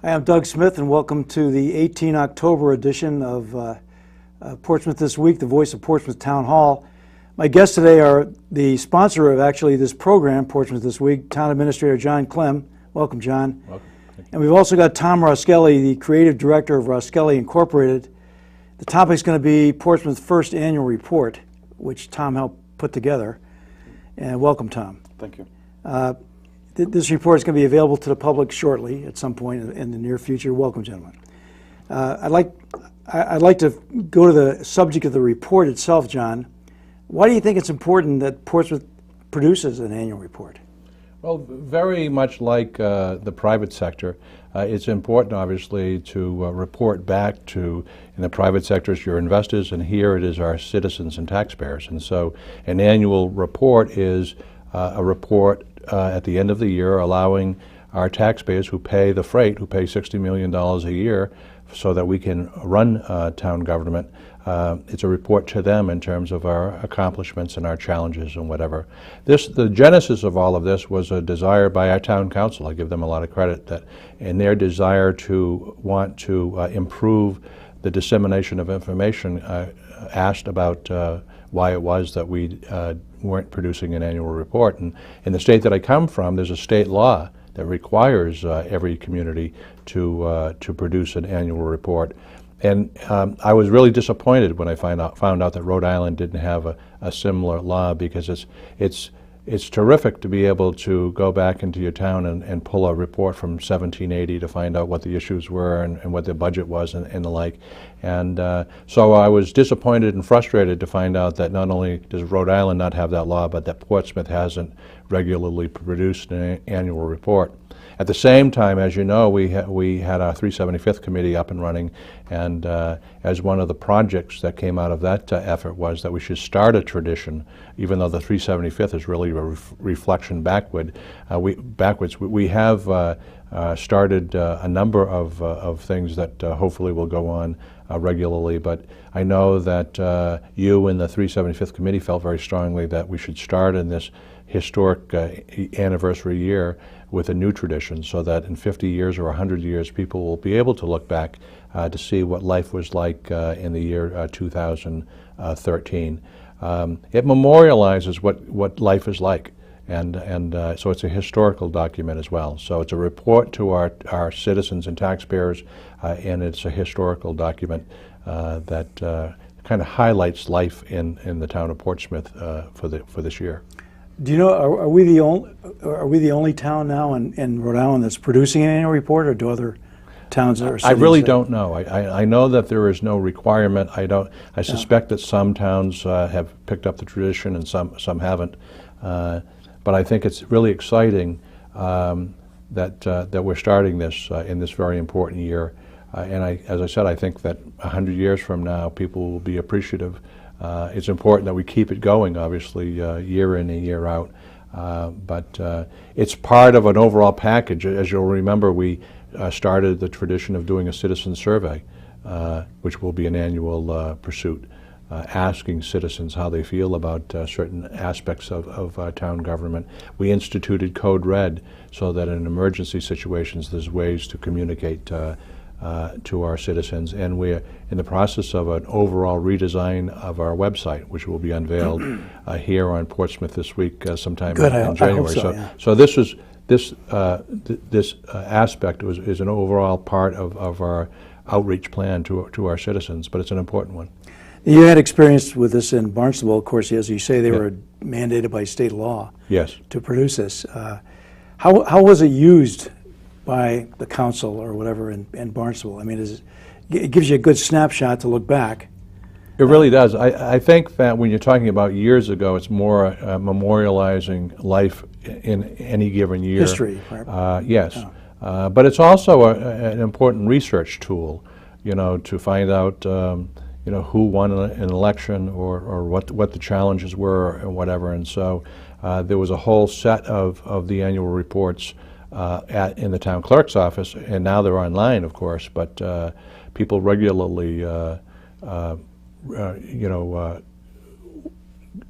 Hi, I'm Doug Smith, and welcome to the 18 October edition of Portsmouth This Week, the Voice of Portsmouth Town Hall. My guests today are the sponsor of actually this program, Portsmouth This Week, Town Administrator John Klimm. Welcome, John. Welcome. And we've also got Tom Roskelly, the Creative Director of Roskelly Incorporated. The topic's going to be Portsmouth's first annual report, which Tom helped put together. And welcome, Tom. Thank you. This report is going to be available to the public shortly at some point in the near future. Welcome, gentlemen. I'd like to go to the subject of the report itself, John. Why do you think it's important that Portsmouth produces an annual report? Well, very much like the private sector, it's important, obviously, to report back to, in the private sector, it's your investors, and here it is our citizens and taxpayers. And so an annual report is a report at the end of the year allowing our taxpayers who pay the freight, who pay $60 million a year so that we can run town government. It's a report to them in terms of our accomplishments and our challenges and whatever. The genesis of all of this was a desire by our town council. I give them a lot of credit that in their desire to want to improve the dissemination of information, asked about why it was that we weren't producing an annual report. And in the state that I come from, there's a state law that requires every community to produce an annual report. And I was really disappointed when I found out that Rhode Island didn't have a similar law, because it's terrific to be able to go back into your town and pull a report from 1780 to find out what the issues were and what the budget was and the like. And so I was disappointed and frustrated to find out that not only does Rhode Island not have that law, but that Portsmouth hasn't regularly produced an annual report. At the same time, as you know, we had our 375th committee up and running, and as one of the projects that came out of that effort was that we should start a tradition, even though the 375th is really a reflection backwards. We have started a number of things that hopefully will go on regularly, but I know that you and the 375th committee felt very strongly that we should start in this historic anniversary year with a new tradition, so that in 50 years or 100 years people will be able to look back to see what life was like in the year 2013. It memorializes what life is like, and so it's a historical document as well. So it's a report to our citizens and taxpayers, and it's a historical document that kind of highlights life in the town of Portsmouth for this year. Do you know, are we the only town now in Rhode Island that's producing an annual report, or do other towns or cities? I really don't know. I know that there is no requirement. I suspect that some towns have picked up the tradition and some haven't. But I think it's really exciting that we're starting this in this very important year. And as I said, I think that 100 years from now, people will be appreciative. It's important that we keep it going, obviously, year in and year out. But it's part of an overall package. As you'll remember, we started the tradition of doing a citizen survey, which will be an annual pursuit, asking citizens how they feel about certain aspects of town government. We instituted Code Red so that in emergency situations there's ways to communicate to our citizens, and we're in the process of an overall redesign of our website, which will be unveiled here on Portsmouth This Week sometime in January. So this aspect is an overall part of our outreach plan to our citizens, but it's an important one. You had experience with this in Barnstable, of course, as you say, they were mandated by state law to produce this. How was it used by the council or whatever in Barnstable? I mean, it gives you a good snapshot to look back. It really does. I think that when you're talking about years ago, it's more memorializing life in any given year. History, right? Yes. Oh. But it's also an important research tool, to find out, who won an election or what the challenges were and whatever. And so there was a whole set of the annual reports in the town clerk's office, and now they're online, of course, but people regularly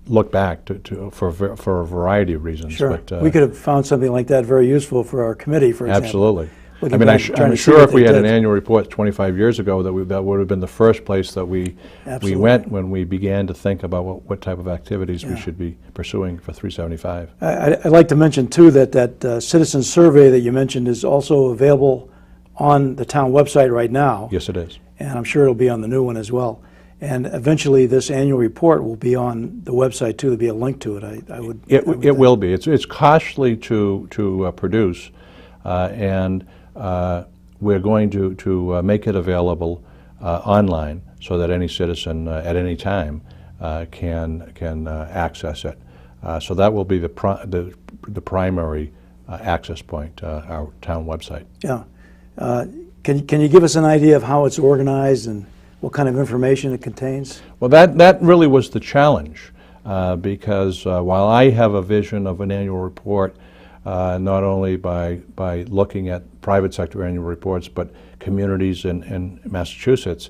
look back for a variety of reasons. Sure. But, we could have found something like that very useful for our committee, for example. Absolutely. looking I mean, back, trying I'm to see sure what if we they had an did. annual report 25 years ago, that would have been the first place that we Absolutely. went when we began to think about what type of activities we Yeah. should be pursuing for 375. I'd like to mention, too, that citizen survey that you mentioned is also available on the town website right now. Yes, it is. And I'm sure it'll be on the new one as well. And eventually, this annual report will be on the website, too. There'll be a link to it, I would It think. will be. It's costly to produce, and we're going to make it available online so that any citizen at any time can access it. So that will be the primary access point, our town website. Yeah. Can you give us an idea of how it's organized and what kind of information it contains? Well, that really was the challenge, because while I have a vision of an annual report, not only by looking at private sector annual reports, but communities in Massachusetts,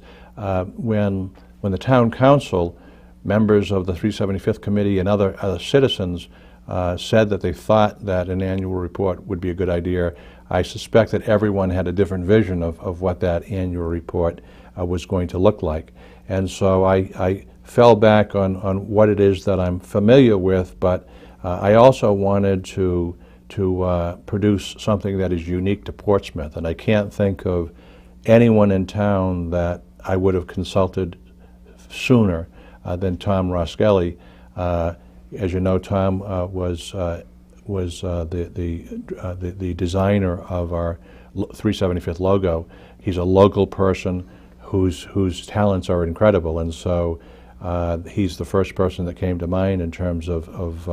when the town council, members of the 375th committee and other citizens said that they thought that an annual report would be a good idea, I suspect that everyone had a different vision of what that annual report was going to look like. And so I fell back on what it is that I'm familiar with, but I also wanted to produce something that is unique to Portsmouth. And I can't think of anyone in town that I would have consulted sooner than Tom Roskelly. As you know, Tom was the designer of our 375th logo. He's a local person whose talents are incredible, and so he's the first person that came to mind in terms of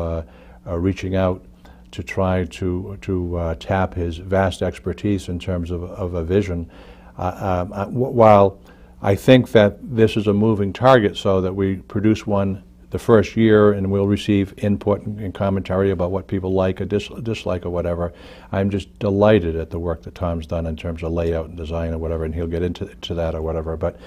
reaching out to try to tap his vast expertise in terms of a vision. While I think that this is a moving target, so that we produce one the first year and we'll receive input and commentary about what people like or dislike or whatever, I'm just delighted at the work that Tom's done in terms of layout and design or whatever, and he'll get into that or whatever. But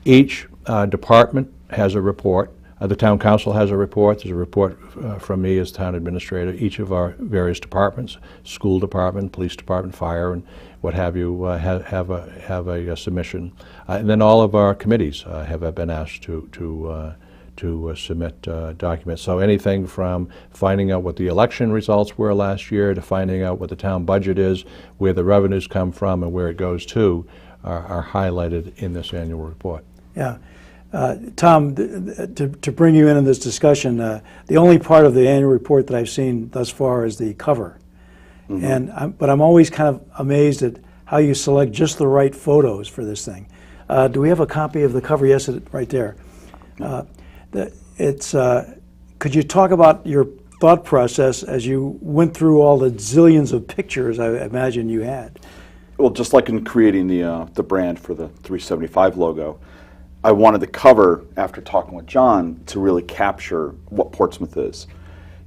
each department has a report. The town council has a report. There's a report from me as town administrator. Each of our various departments, school department, police department, fire, and what have you, have a submission. And then all of our committees have been asked to submit documents. So anything from finding out what the election results were last year to finding out what the town budget is, where the revenues come from, and where it goes to, are highlighted in this annual report. Yeah. Tom, to bring you in this discussion, the only part of the annual report that I've seen thus far is the cover. Mm-hmm. But I'm always kind of amazed at how you select just the right photos for this thing. Do we have a copy of the cover? Yes, right there. Could you talk about your thought process as you went through all the zillions of pictures I imagine you had? Well, just like in creating the brand for the 375 logo, I wanted the cover, after talking with John, to really capture what Portsmouth is.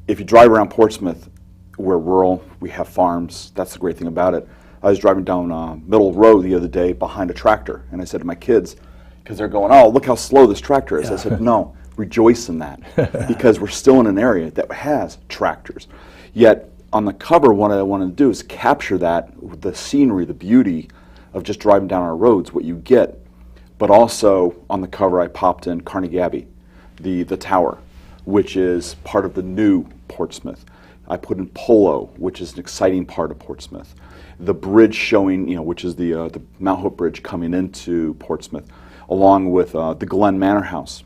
If you drive around Portsmouth, we're rural, we have farms, that's the great thing about it. I was driving down Middle Road the other day behind a tractor, and I said to my kids, because they're going, oh, look how slow this tractor is. Yeah. I said, no, rejoice in that, because we're still in an area that has tractors. Yet, on the cover, what I wanted to do is capture that, the scenery, the beauty of just driving down our roads, what you get. But also, on the cover, I popped in Carnegie Abbey, the tower, which is part of the new Portsmouth. I put in Polo, which is an exciting part of Portsmouth. The bridge showing, which is the Mount Hope Bridge coming into Portsmouth, along with the Glen Manor House.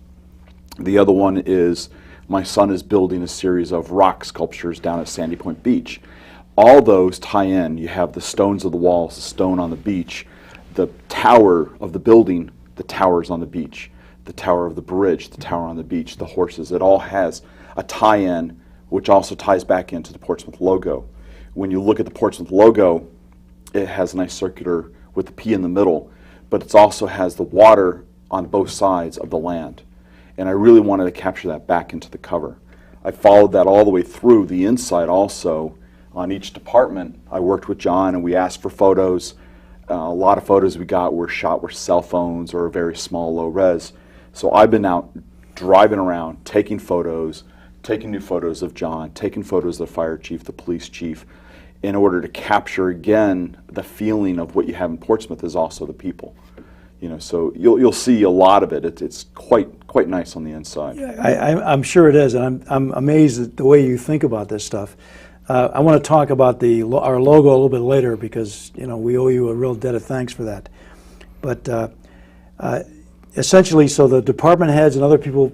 The other one is my son is building a series of rock sculptures down at Sandy Point Beach. All those tie in. You have the stones of the walls, the stone on the beach, the tower of the building, the towers on the beach, the tower of the bridge, the tower on the beach, the horses. It all has a tie-in, which also ties back into the Portsmouth logo. When you look at the Portsmouth logo, it has a nice circular with the P in the middle, but it also has the water on both sides of the land. And I really wanted to capture that back into the cover. I followed that all the way through the inside also. On each department, I worked with John and we asked for photos. A lot of photos we got were shot with cell phones or very small, low res. So I've been out driving around, taking photos, taking new photos of John, taking photos of the fire chief, the police chief, in order to capture again the feeling of what you have in Portsmouth is also the people. So you'll see a lot of it. It's quite nice on the inside. Yeah, I'm sure it is, and I'm amazed at the way you think about this stuff. I want to talk about our logo a little bit later because we owe you a real debt of thanks for that. But essentially, so the department heads and other people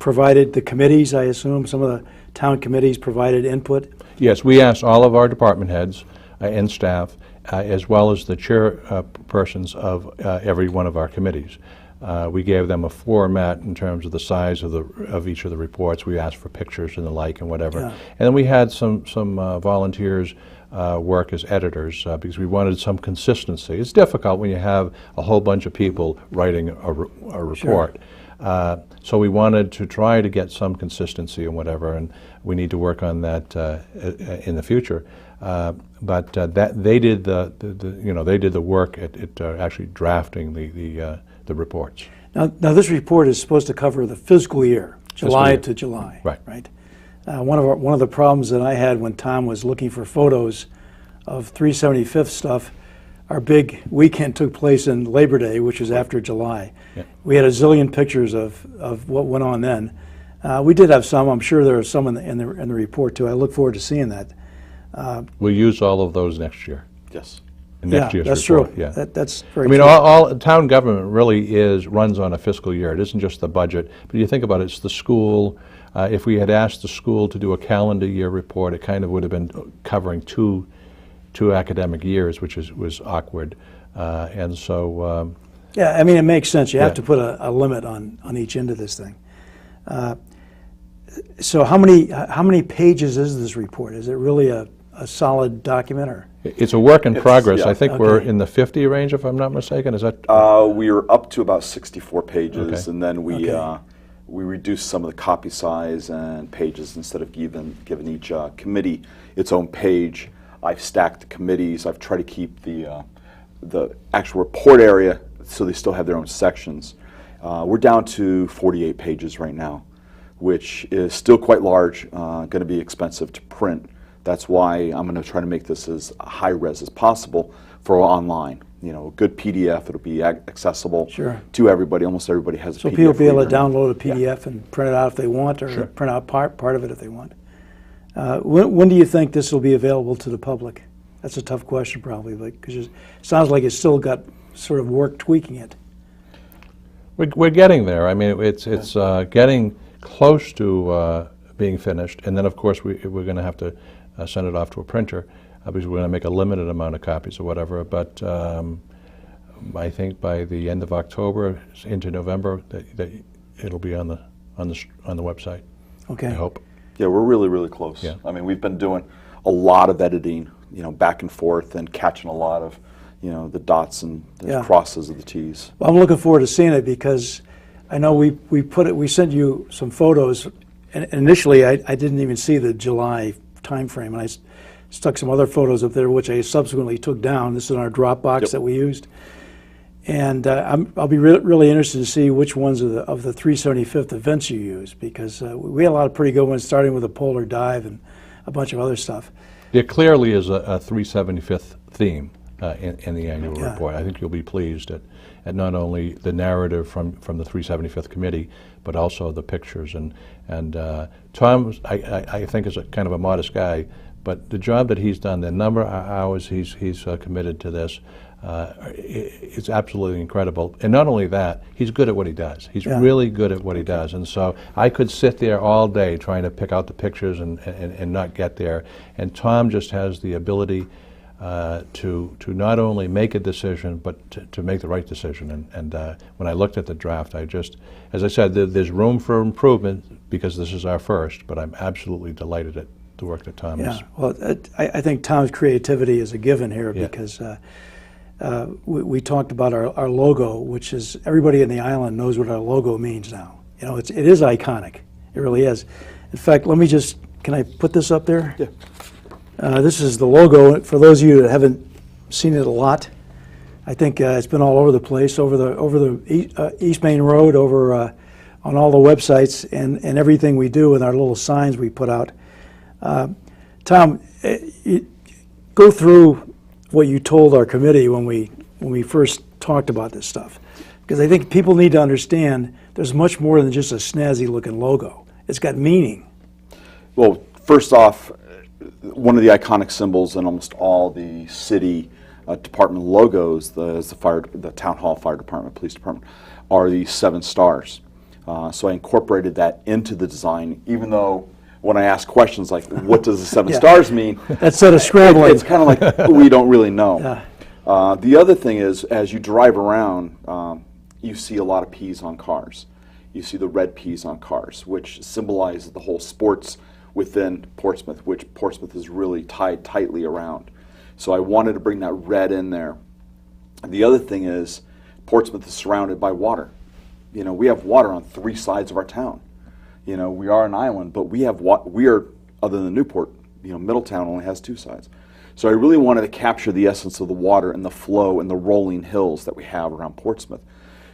provided, the committees, I assume, some of the town committees provided input? Yes, we asked all of our department heads and staff, as well as the chairpersons of every one of our committees. We gave them a format in terms of the size of each of the reports. We asked for pictures and the like and whatever. Yeah. And then we had some volunteers work as editors because we wanted some consistency. It's difficult when you have a whole bunch of people writing a report. Sure. So we wanted to try to get some consistency and whatever, and we need to work on that in the future. But that they did the work at actually drafting the reports. Now this report is supposed to cover the fiscal year, July to July. Right. One of the problems that I had when Tom was looking for photos of 375th stuff, our big weekend took place in Labor Day, which was after July. Yeah. We had a zillion pictures of what went on then. We did have some. I'm sure there are some in the report too. I look forward to seeing that. We'll use all of those next year. Yes. Next year's that's report. true. Yeah. That's very. I mean, true. all town government really runs on a fiscal year. It isn't just the budget, but you think about it, it's the school. If we had asked the school to do a calendar year report, it kind of would have been covering two academic years, which was awkward, and so. Yeah, I mean, it makes sense. You have Yeah. to put a limit on each end of this thing. So how many pages is this report? Is it really a solid document, or? It's a work in progress. yeah. I think we're in the 50 range, if I'm not mistaken. Is that? We are up to about 64 pages, Okay. and then we Okay. we reduced some of the copy size and pages instead of giving each committee its own page. I've stacked the committees. I've tried to keep the actual report area so they still have their own sections. We're down to 48 pages right now, which is still quite large, going to be expensive to print. That's why I'm going to try to make this as high res as possible for online. A good PDF, it'll be accessible Sure. to everybody. Almost everybody has a So PDF people be able to reader. download a PDF and print it out if they want, or Sure. print out part of it if they want. When do you think this will be available to the public? That's a tough question, probably, because it sounds like it's still got sort of work tweaking it. We're getting there. I mean, it's getting close to being finished, and then of course we're going to have to send it off to a printer because we're going to make a limited amount of copies or whatever. But I think by the end of October into November that it'll be on the website. Okay. I hope. Yeah, we're really close. Yeah. I mean, we've been doing a lot of editing, back and forth, and catching a lot of, the dots and the Yeah. crosses of the T's. Well, I'm looking forward to seeing it because I know we sent you some photos, and initially I didn't even see the July time frame, and I stuck some other photos up there, which I subsequently took down. This is in our Dropbox Yep. that we used, and I'll be really interested to see which ones of the 375th events you use, because we had a lot of pretty good ones, starting with a polar dive and a bunch of other stuff. There clearly is a 375th theme in the annual Yeah. report. I think you'll be pleased at not only the narrative from the 375th committee, but also the pictures. And Tom, I think, is a kind of a modest guy, but the job that he's done, the number of hours he's committed to this, it's absolutely incredible. And not only that, he's good at what he does. He's Yeah. really good at what he does. And so I could sit there all day trying to pick out the pictures and not get there. And Tom just has the ability to not only make a decision, but to make the right decision. And when I looked at the draft, as I said, there's room for improvement because this is our first, but I'm absolutely delighted at the work that Tom Yeah, is. well, I think Tom's creativity is a given here Yeah. because we talked about our logo, which is, everybody in the island knows what our logo means now. It is iconic. It really is. In fact, can I put this up there? Yeah. This is the logo. For those of you that haven't seen it a lot, I think it's been all over the place, over the East Main Road, over on all the websites and everything we do with our little signs we put out. Tom, go through what you told our committee when we first talked about this stuff, because I think people need to understand there's much more than just a snazzy looking logo. It's got meaning. Well, first off, one of the iconic symbols in almost all the city department logos, the town hall, fire department, police department, are the 7 stars. So I incorporated that into the design, even though when I ask questions like, what does the 7 stars mean? That's sort of scrambling. It's kind of like, we don't really know. Yeah. The other thing is, as you drive around, you see a lot of P's on cars. You see the red P's on cars, which symbolizes the whole sports within Portsmouth, which Portsmouth is really tied tightly around. So I wanted to bring that red in there. And the other thing is, Portsmouth is surrounded by water. You know, we have water on 3 sides of our town. You know, we are an island, but we have other than Newport, you know, Middletown only has 2 sides. So I really wanted to capture the essence of the water and the flow and the rolling hills that we have around Portsmouth.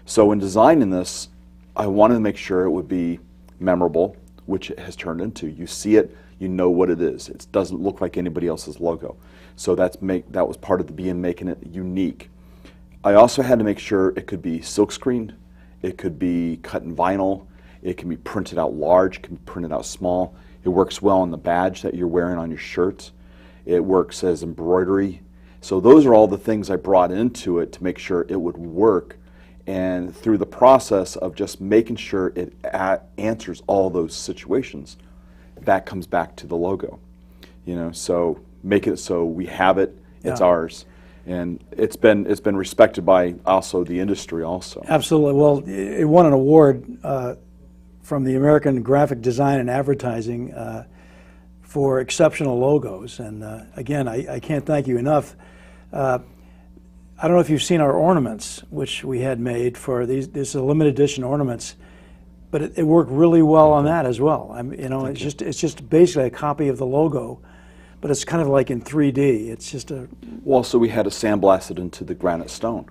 So in designing this, I wanted to make sure it would be memorable, which it has turned into. You see it, you know what it is. It doesn't look like anybody else's logo. So that was part of making it unique. I also had to make sure it could be silk screened, it could be cut in vinyl, it can be printed out large, it can be printed out small. It works well on the badge that you're wearing on your shirt. It works as embroidery. So those are all the things I brought into it to make sure it would work. And through the process of just making sure it answers all those situations, that comes back to the logo. You know, so make it so we have it, it's ours. And it's been respected by also the industry also. Absolutely. Well, it won an award from the American Graphic Design and Advertising for exceptional logos. And again, I can't thank you enough. I don't know if you've seen our ornaments, which we had made for these. This is limited edition ornaments, but it worked really well on that as well. You know, it's just basically a copy of the logo, but it's kind of like in 3D. It's just a... Well, so we had to sandblast it into the granite stone.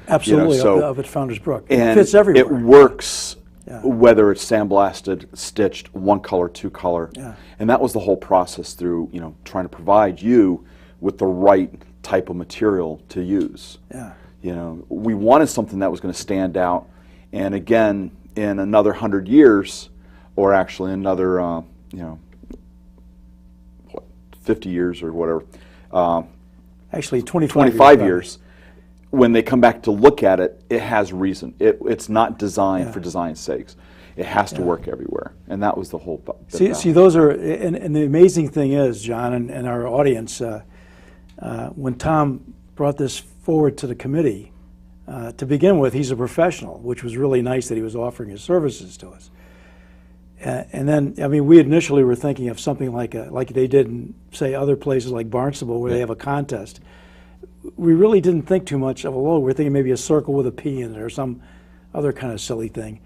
Absolutely, you know, up at Founder's Brook. And it fits everywhere. It works whether it's sandblasted, stitched, 1 color, 2 color. Yeah. And that was the whole process through, you know, trying to provide you with the right type of material to use. Yeah. You know, we wanted something that was going to stand out. And again, in another 100 years, or actually another, you know, 50 years or whatever. Actually, 25 years. When they come back to look at it, it has reason. It's not designed for design's sakes. It has to work everywhere, and that was the whole. See, those are, and the amazing thing is, John, and our audience, when Tom brought this forward to the committee, to begin with, he's a professional, which was really nice that he was offering his services to us. And then, I mean, we initially were thinking of something like they did in, say, other places like Barnstable, where they have a contest. We really didn't think too much of a logo. We were thinking maybe a circle with a P in it or some other kind of silly thing.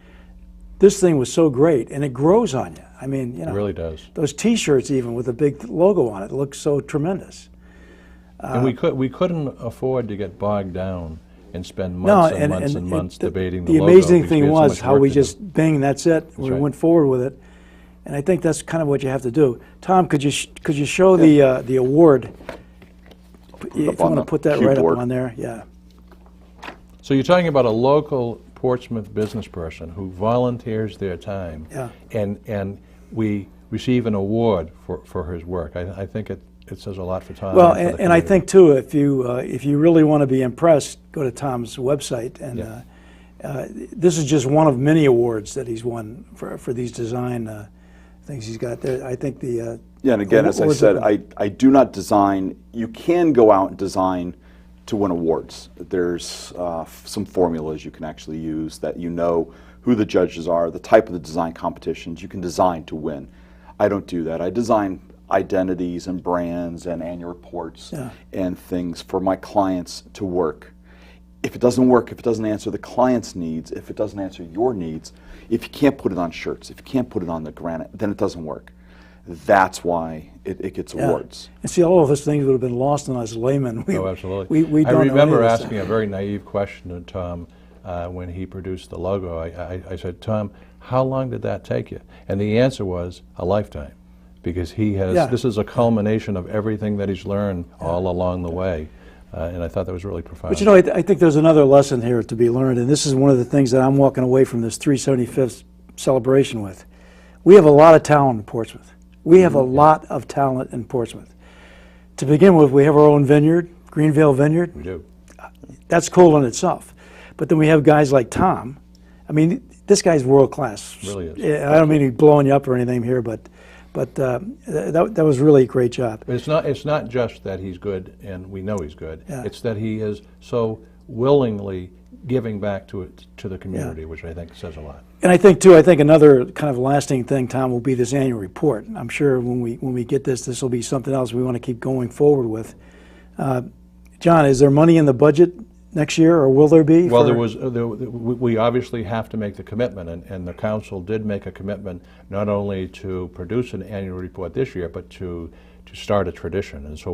This thing was so great, and it grows on you. I mean, you know, it really does. Those T-shirts, even with a big logo on it, look so tremendous. And we couldn't afford to get bogged down and spend months and months debating the logo. The amazing thing was how we just bang, that's it. That's we right. went forward with it, and I think that's kind of what you have to do. Tom, could you show the award? If you want to put that right up on there, yeah. So you're talking about a local Portsmouth business person who volunteers their time, and we receive an award for his work. I think it says a lot for Tom. Well, and I think too, if you really want to be impressed, go to Tom's website, and this is just one of many awards that he's won for these design things he's got there. I think the yeah, and again, as I said, I do not design. You can go out and design to win awards. There's some formulas you can actually use that you know who the judges are, the type of the design competitions. You can design to win. I don't do that. I design identities and brands and annual reports and things for my clients to work. If it doesn't work, if it doesn't answer the client's needs, if it doesn't answer your needs, if you can't put it on shirts, if you can't put it on the granite, then it doesn't work. That's why it gets awards. And see, all of those things would have been lost on us laymen. Oh, absolutely. We don't I remember know asking a very naive question to Tom when he produced the logo. I said, Tom, how long did that take you? And the answer was a lifetime. because he has, Yeah. this is a culmination of everything that he's learned all along the way. And I thought that was really profound. But you know, I think there's another lesson here to be learned, and this is one of the things that I'm walking away from this 375th celebration with. We have a lot of talent in Portsmouth. We have a lot of talent in Portsmouth. To begin with, we have our own vineyard, Greenvale Vineyard. We do. That's cool in itself. But then we have guys like Tom. I mean, this guy's world class. Really is. I don't mean to be blowing you up or anything here, but that was really a great job. But it's not just that he's good, and we know he's good. Yeah. It's that he is so willingly giving back to the community, which I think says a lot. And I think too, another kind of lasting thing, Tom, will be this annual report. I'm sure when we get this will be something else we want to keep going forward with. John, is there money in the budget next year, or will there be? Well, we obviously have to make the commitment, and the council did make a commitment not only to produce an annual report this year, but to start a tradition. And so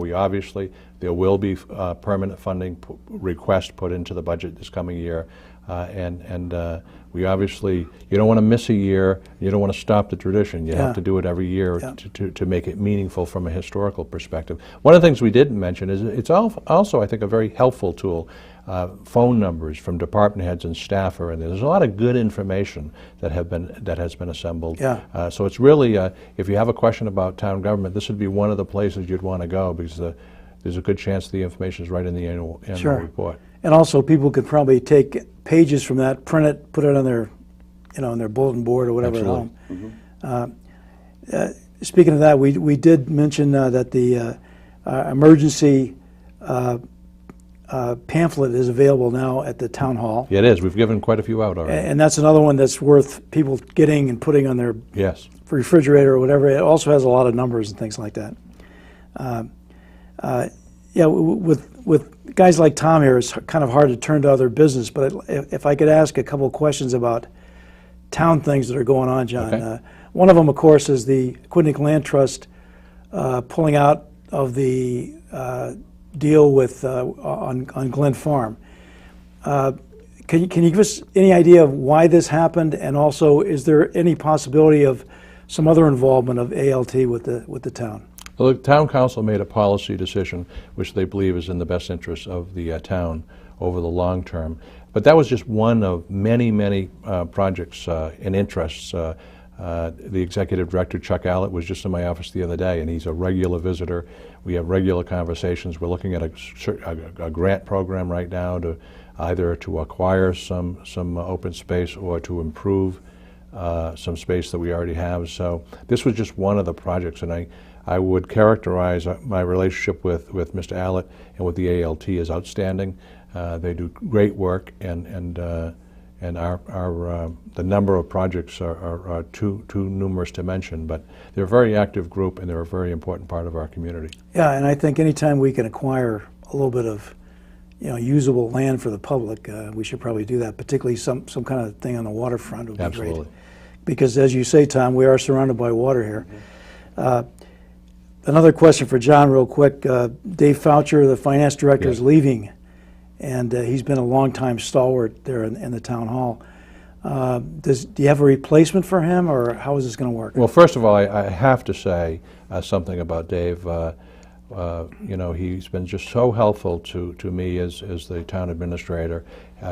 there will be permanent funding request put into the budget this coming year. We obviously, you don't want to miss a year, you don't want to stop the tradition. You have to do it every year to make it meaningful from a historical perspective. One of the things we didn't mention is it's also, I think, a very helpful tool. Phone numbers from department heads and staff are in there. There's a lot of good information that has been assembled. Yeah. So it's really, if you have a question about town government, this would be one of the places you'd want to go, because there's a good chance the information is right in the annual report. And also, people could probably take pages from that, print it, put it on their, on their bulletin board or whatever Absolutely. at home. Speaking of that, we did mention that the emergency pamphlet is available now at the town hall. Yeah, it is. We've given quite a few out already. And that's another one that's worth people getting and putting on their refrigerator or whatever. It also has a lot of numbers and things like that. With guys like Tom here, it's kind of hard to turn to other business, but if I could ask a couple of questions about town things that are going on, John. Okay. One of them, of course, is the Quidnick Land Trust pulling out of the deal with on Glen Farm. Can you give us any idea of why this happened, and also is there any possibility of some other involvement of ALT with the town? Well, the town council made a policy decision which they believe is in the best interest of the town over the long term. But that was just one of many, many projects and interests. The executive director, Chuck Allett, was just in my office the other day, and he's a regular visitor. We have regular conversations. We're looking at a grant program right now to either to acquire some open space or to improve some space that we already have. So this was just one of the projects, and I would characterize my relationship with Mr. Allett and with the ALT as outstanding. They do great work, and the number of projects are too numerous to mention, but they're a very active group, and they're a very important part of our community. Yeah, and I think anytime we can acquire a little bit of usable land for the public, we should probably do that, particularly some kind of thing on the waterfront would be Absolutely. great. Because as you say, Tom, we are surrounded by water here. Another question for John real quick. Dave Foucher, the finance director, is leaving, and he's been a long-time stalwart there in the town hall. Do you have a replacement for him, or how is this going to work? Well, first of all, I have to say something about Dave. He's been just so helpful to me as the town administrator.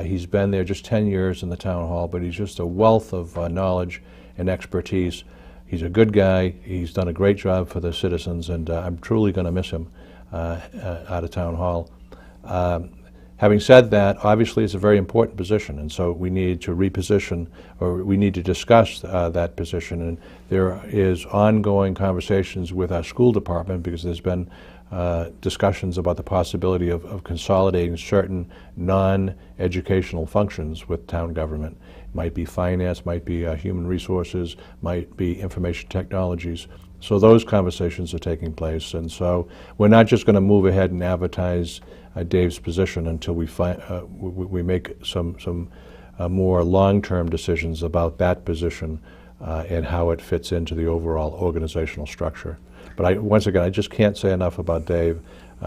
He's been there just 10 years in the town hall, but he's just a wealth of knowledge and expertise. He's a good guy. He's done a great job for the citizens, and I'm truly going to miss him out of town hall. Having said that, obviously it's a very important position, and so we need to reposition, or we need to discuss that position. And there is ongoing conversations with our school department, because there's been discussions about the possibility of consolidating certain non-educational functions with town government. It might be finance, might be human resources, might be information technologies. So those conversations are taking place, and so we're not just going to move ahead and advertise Dave's position until we make some more long-term decisions about that position and how it fits into the overall organizational structure. But once again, I just can't say enough about Dave.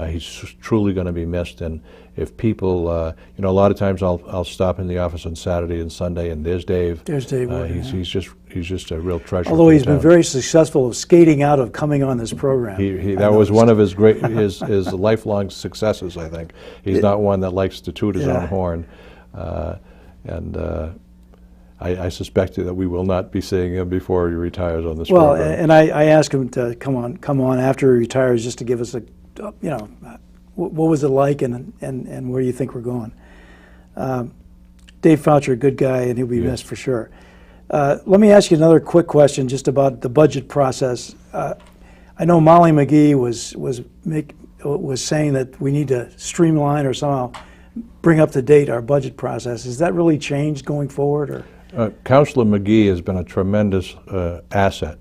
He's truly going to be missed, and if people, you know, a lot of times I'll stop in the office on Saturday and Sunday, and there's Dave. There's Dave. He's just a real treasure. Although for he's the town. been very successful of skating out of coming on this program. That was one of his great, his lifelong successes, I think. He's not one that likes to toot his own horn, and I suspect that we will not be seeing him before he retires on this program. Well, and I asked him to come on after he retires, just to give us a, you know, what was it like, and where do you think we're going. Dave Foucher, a good guy, and he'll be missed for sure. Let me ask you another quick question just about the budget process. I know Molly McGee was saying that we need to streamline or somehow bring up to date our budget process. Has that really changed going forward, or? Councilor McGee has been a tremendous asset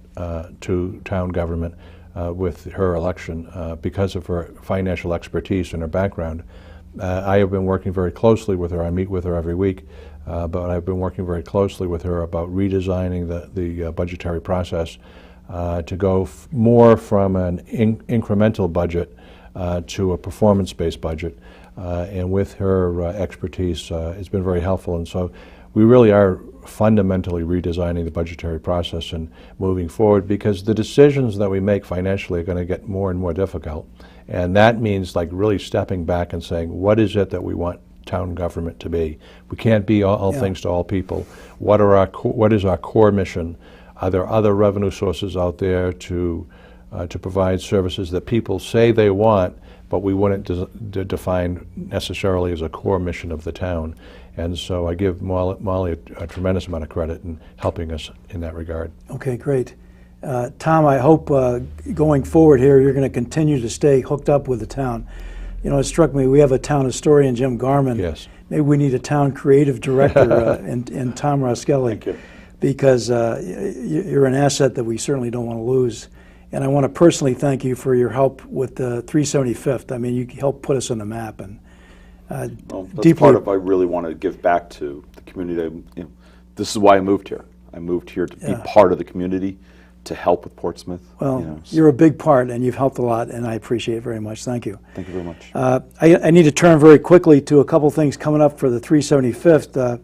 to town government with her election because of her financial expertise and her background. I have been working very closely with her. I meet with her every week, but I've been working very closely with her about redesigning the budgetary process to go more from an incremental budget to a performance-based budget. And with her expertise, it's been very helpful. And so we really are fundamentally redesigning the budgetary process and moving forward, because the decisions that we make financially are going to get more and more difficult. And that means like really stepping back and saying, what is it that we want town government to be? We can't be all things to all people. What is our core mission? Are there other revenue sources out there to provide services that people say they want, but we wouldn't define necessarily as a core mission of the town? And so I give Molly a tremendous amount of credit in helping us in that regard. Okay, great. Tom, I hope going forward here you're going to continue to stay hooked up with the town. You know, it struck me, we have a town historian, Jim Garman. Yes. Maybe we need a town creative director in Tom Roskelly. Thank you. Because you're an asset that we certainly don't want to lose. And I want to personally thank you for your help with the 375th. I mean, you helped put us on the map. And well, that's part of I really want to give back to the community. You know, this is why I moved here. I moved here to be part of the community, to help with Portsmouth. Well, you know, you're a big part, and you've helped a lot, and I appreciate it very much. Thank you. Thank you very much. I need to turn very quickly to a couple things coming up for the 375th.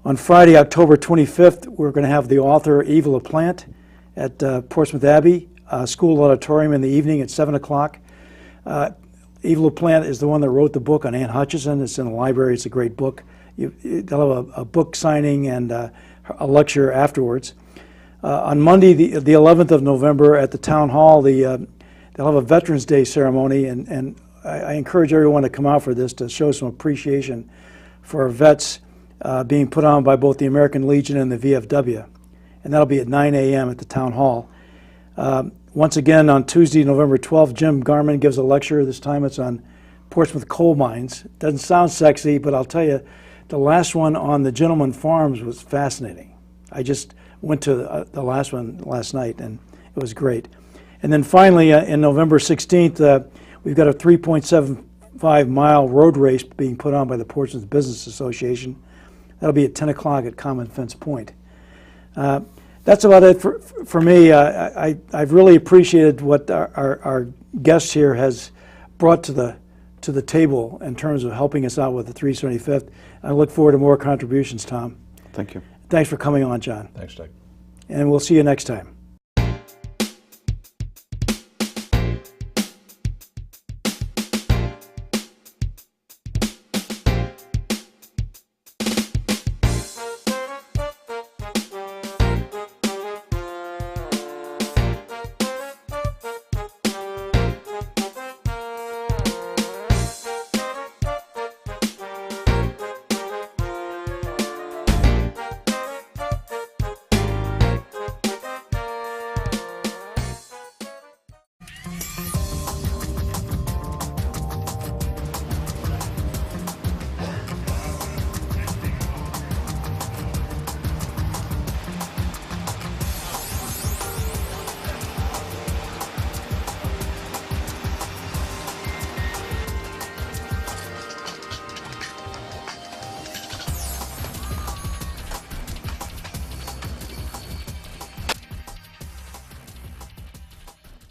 On Friday, October 25th, we're going to have the author Eva LaPlante at Portsmouth Abbey School Auditorium in the evening at 7 o'clock. Eva LaPlante is the one that wrote the book on Anne Hutchinson. It's in the library. It's a great book. They'll have a book signing and a lecture afterwards. On Monday, the 11th of November, at the Town Hall, they'll have a Veterans Day ceremony, and I encourage everyone to come out for this to show some appreciation for our vets being put on by both the American Legion and the VFW. And that'll be at 9 a.m. at the Town Hall. Once again, on Tuesday, November 12th, Jim Garman gives a lecture. This time it's on Portsmouth coal mines. Doesn't sound sexy, but I'll tell you, the last one on the Gentleman Farms was fascinating. I just went to the last one last night, and it was great. And then finally, in November 16th, we've got a 3.75-mile road race being put on by the Portsmouth Business Association. That'll be at 10 o'clock at Common Fence Point. That's about it for me. I've really appreciated what our guest here has brought to the table in terms of helping us out with the 375th. I look forward to more contributions, Tom. Thank you. Thanks for coming on, John. Thanks, Doug. And we'll see you next time.